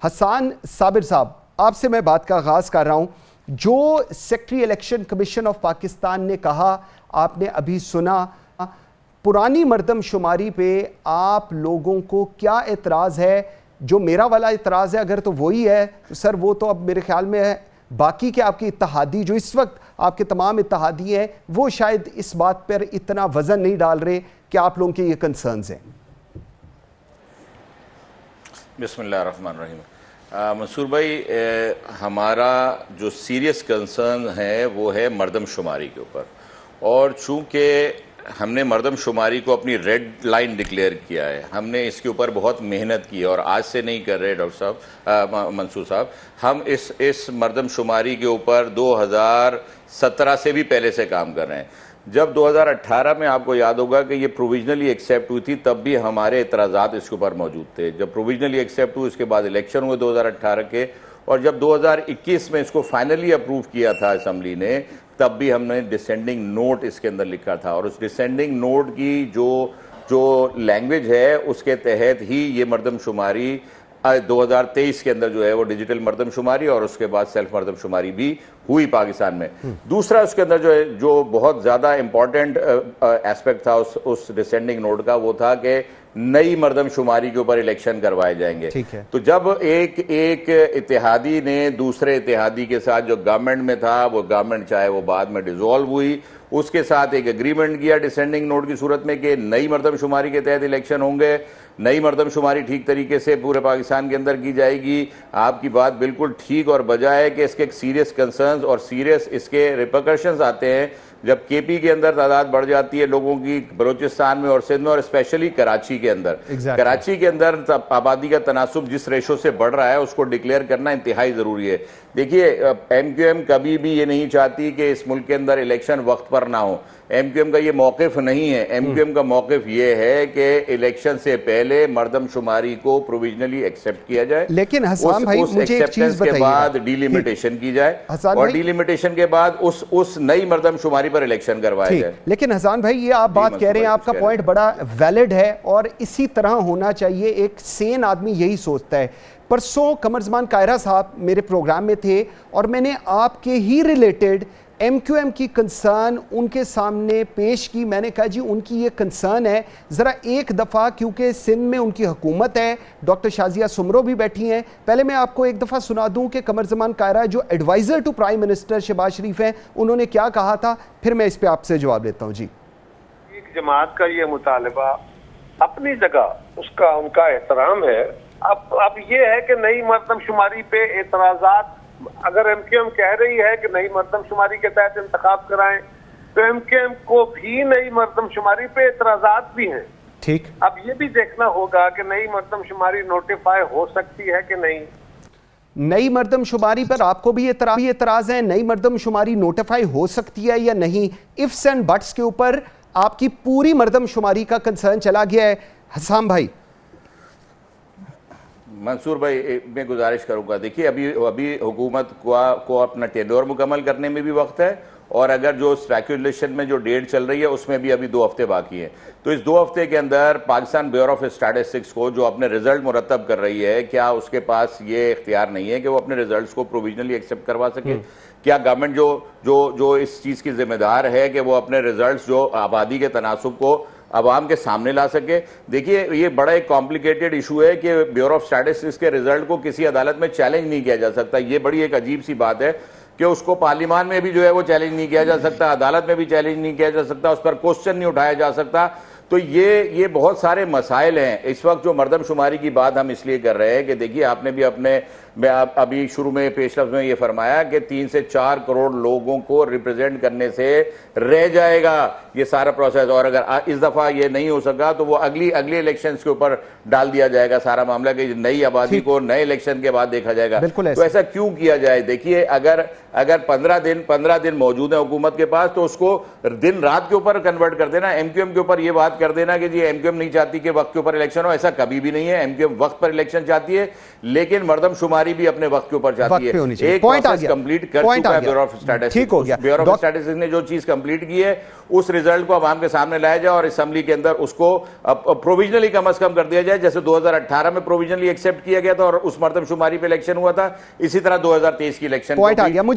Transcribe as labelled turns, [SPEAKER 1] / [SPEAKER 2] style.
[SPEAKER 1] हसन साबिर साहब, आपसे मैं बात का आगाज़ कर रहा हूँ। जो secretary election commission of Pakistan ने कहा आपने अभी सुना, पुरानी मरदमशुमारी पे आप लोगों को क्या एतराज़ है? जो मेरा वाला एतराज़ है अगर तो वही है तो सर वो तो अब मेरे ख्याल में है, बाकी के आपकी इत्तहादी जो इस वक्त आपके तमाम इत्तहादी हैं वो शायद इस बात पर इतना वज़न नहीं डाल रहे कि आप लोगों के ये कंसर्न्स हैं।
[SPEAKER 2] बिस्मिल्लाहिर्रहमानिर्रहीम। मंसूर भाई, हमारा जो सीरियस कंसर्न है वो है मरदमशुमारी के ऊपर, और चूँकि हमने मरदमशुमारी को अपनी रेड लाइन डिक्लेयर किया है, हमने इसके ऊपर बहुत मेहनत की है और आज से नहीं कर रहे डॉक्टर साहब, मंसूर साहब। हम इस मरदमशुमारी के ऊपर 2017 से भी पहले से काम कर रहे हैं। जब 2018 में आपको याद होगा कि ये प्रोविजनली एक्सेप्ट हुई थी, तब भी हमारे एतराज़ात इसके ऊपर मौजूद थे। जब प्रोविजनली एक्सेप्ट हुई उसके बाद इलेक्शन हुए 2018 के, और जब 2021 में इसको फाइनली अप्रूव किया था असम्बली ने, तब भी हमने डिसेंडिंग नोट इसके अंदर लिखा था। और उस डिसेंडिंग नोट की जो लैंग्वेज है उसके तहत ही ये मरदमशुमारी 2023 के अंदर जो है वो डिजिटल मरदमशुमारी और उसके बाद सेल्फ मरदमशुमारी भी हुई पाकिस्तान में। दूसरा उसके अंदर जो है, जो बहुत ज़्यादा इंपॉर्टेंट एस्पेक्ट था उस डिसेंडिंग नोट का, वो था कि नई मरदमशुमारी के ऊपर इलेक्शन करवाए जाएंगे। तो जब एक इत्तेहादी ने दूसरे इत्तेहादी के साथ, जो गवर्नमेंट में था वो गवर्नमेंट चाहे वो बाद में डिसॉल्व हुई, उसके साथ एक एग्रीमेंट किया डिसेंडिंग नोट की सूरत में कि नई मरदमशुमारी के तहत इलेक्शन होंगे, नई मरदमशुमारी ठीक तरीके से पूरे पाकिस्तान के अंदर की जाएगी। आपकी बात बिल्कुल ठीक और बजाय है कि इसके सीरियस कंसर्न्स और सीरियस इसके रिपरकशंस आते हैं जब केपी के अंदर तादाद बढ़ जाती है लोगों की, बलूचिस्तान में और सिंध में और स्पेशली कराची के अंदर। कराची के अंदर आबादी का तनासुब जिस रेशो से बढ़ रहा है उसको डिक्लेयर करना इंतहाई ज़रूरी है। देखिए, एमक्यूएम कभी भी ये नहीं चाहती कि इस मुल्क के अंदर इलेक्शन वक्त पर ना हो। एमक्यूएम का ये मौक़िफ़ नहीं है। एमक्यूएम का मौक़िफ़ ये है कि इलेक्शन से पहले मरदमशुमारी को प्रोविजनली एक्सेप्ट किया जाए,
[SPEAKER 1] लेकिन हसन भाई मुझे एक चीज़ बताइए,
[SPEAKER 2] के बाद डिलिमिटेशन की जाए और डिलिमिटेशन के बाद उस नई मरदमशुमारी पर इलेक्शन करवाया जाए।
[SPEAKER 1] लेकिन हसन भाई, ये आप बात कह रहे हैं, आपका पॉइंट बड़ा वैलिड है और इसी तरह होना चाहिए। एक सेन आदमी यही सोचता है। परसों कमरजमान कायरा साहब मेरे प्रोग्राम में थे और मैंने आपके ही रिलेटेड एमक्यूएम की कंसर्न उनके सामने पेश की। मैंने कहा जी उनकी ये कंसर्न है, ज़रा एक दफ़ा, क्योंकि सिंध में उनकी हुकूमत है, डॉक्टर शाजिया सुमरो भी बैठी हैं। पहले मैं आपको एक दफ़ा सुना दूं कि कमरजमान कायरा जो adviser to prime minister Shahbaz Sharif हैं, उन्होंने क्या कहा था, फिर मैं इस पर आपसे जवाब देता हूँ। जी,
[SPEAKER 3] एक जमात का ये मुतालबा अपनी जगह उसका उनका एहतराम है। अब ये है कि नई मरदमशुमारी पे एतराज़ात, अगर एमक्यूएम कह रही है कि नई मरदमशुमारी के तहत इंतखाब कराएं, तो एमक्यूएम को भी नई मरदमशुमारी पे एतराज़ात भी हैं।
[SPEAKER 1] ठीक,
[SPEAKER 3] अब ये भी देखना होगा कि नई मरदमशुमारी नोटिफाई हो सकती है कि नहीं।
[SPEAKER 1] नई मरदमशुमारी पर आपको भी एतराज़ है? नई मरदमशुमारी नोटिफाई हो सकती है या नहीं? इफ्स एंड बट्स के ऊपर आपकी पूरी मरदमशुमारी का कंसर्न चला गया है। हसन भाई,
[SPEAKER 2] मंसूर भाई, मैं गुजारिश करूंगा, देखिए अभी हुकूमत को अपना टेन्योर मुकम्मल करने में भी वक्त है, और अगर जो स्पेकुलेशन में जो डेट चल रही है उसमें भी अभी 2 हफ्ते बाकी हैं। तो इस 2 हफ्ते के अंदर पाकिस्तान ब्यूरो ऑफ स्टैटिस्टिक्स को जो अपने रिजल्ट मुरतब कर रही है, क्या उसके पास ये इख्तियार नहीं है कि वो अपने रिजल्ट्स को प्रोविजनली एक्सेप्ट करवा सके? क्या गवर्नमेंट जो इस चीज़ की जिम्मेदार है कि वो अपने रिजल्ट्स जो आबादी के तनासुब को अवाम के सामने ला सके? देखिए, ये बड़ा एक कॉम्प्लिकेटेड इशू है कि ब्यूरो ऑफ स्टैटिस्टिक्स के रिजल्ट को किसी अदालत में चैलेंज नहीं किया जा सकता। ये बड़ी एक अजीब सी बात है कि उसको पार्लियामान में भी जो है वो चैलेंज नहीं किया जा सकता, अदालत में भी चैलेंज नहीं किया जा सकता, उस पर क्वेश्चन नहीं उठाया जा सकता। तो ये बहुत सारे मसाइल हैं। इस वक्त जो मरदमशुमारी की बात हम इसलिए कर रहे हैं कि देखिए, आपने भी अभी शुरू में पेशलफ्ज़ में ये फरमाया कि 3 से 4 करोड़ लोगों को रिप्रेजेंट करने से रह जाएगा ये सारा प्रोसेस, और अगर इस दफ़ा ये नहीं हो सका तो वो अगली इलेक्शंस के ऊपर डाल दिया जाएगा सारा मामला कि नई आबादी को नए इलेक्शन के बाद देखा जाएगा। तो ऐसा क्यों किया जाए? देखिए, अगर 15 दिन मौजूद है हुकूमत के पास तो उसको दिन रात के ऊपर कन्वर्ट कर देना। एमक्यूएम के ऊपर ये बात कर देना कि जी एमक्यूएम नहीं चाहती कि वक्त के ऊपर इलेक्शन हो, ऐसा कभी भी नहीं है। एमक्यूएम वक्त पर इलेक्शन चाहती है, लेकिन मर्दमशुमारी भी अपने वक्त के ऊपर चाहती है। एक प्रोसेस कंप्लीट कर चुका है bureau of statistics. Bureau of statistics ने जो चीज कंप्लीट की है उस रिजल्ट को आवाम के सामने लाया जाए और असेंबली के अंदर उसको प्रोविजनली कम अज कम कर दिया जाए। जैसे 2018 में प्रोविजनली एक्सेप्ट किया गया था और उस मर्दमशुमारी पे इलेक्शन हुआ था, इसी तरह 2023 की इलेक्शन
[SPEAKER 1] पॉइंट आ गया मुझे।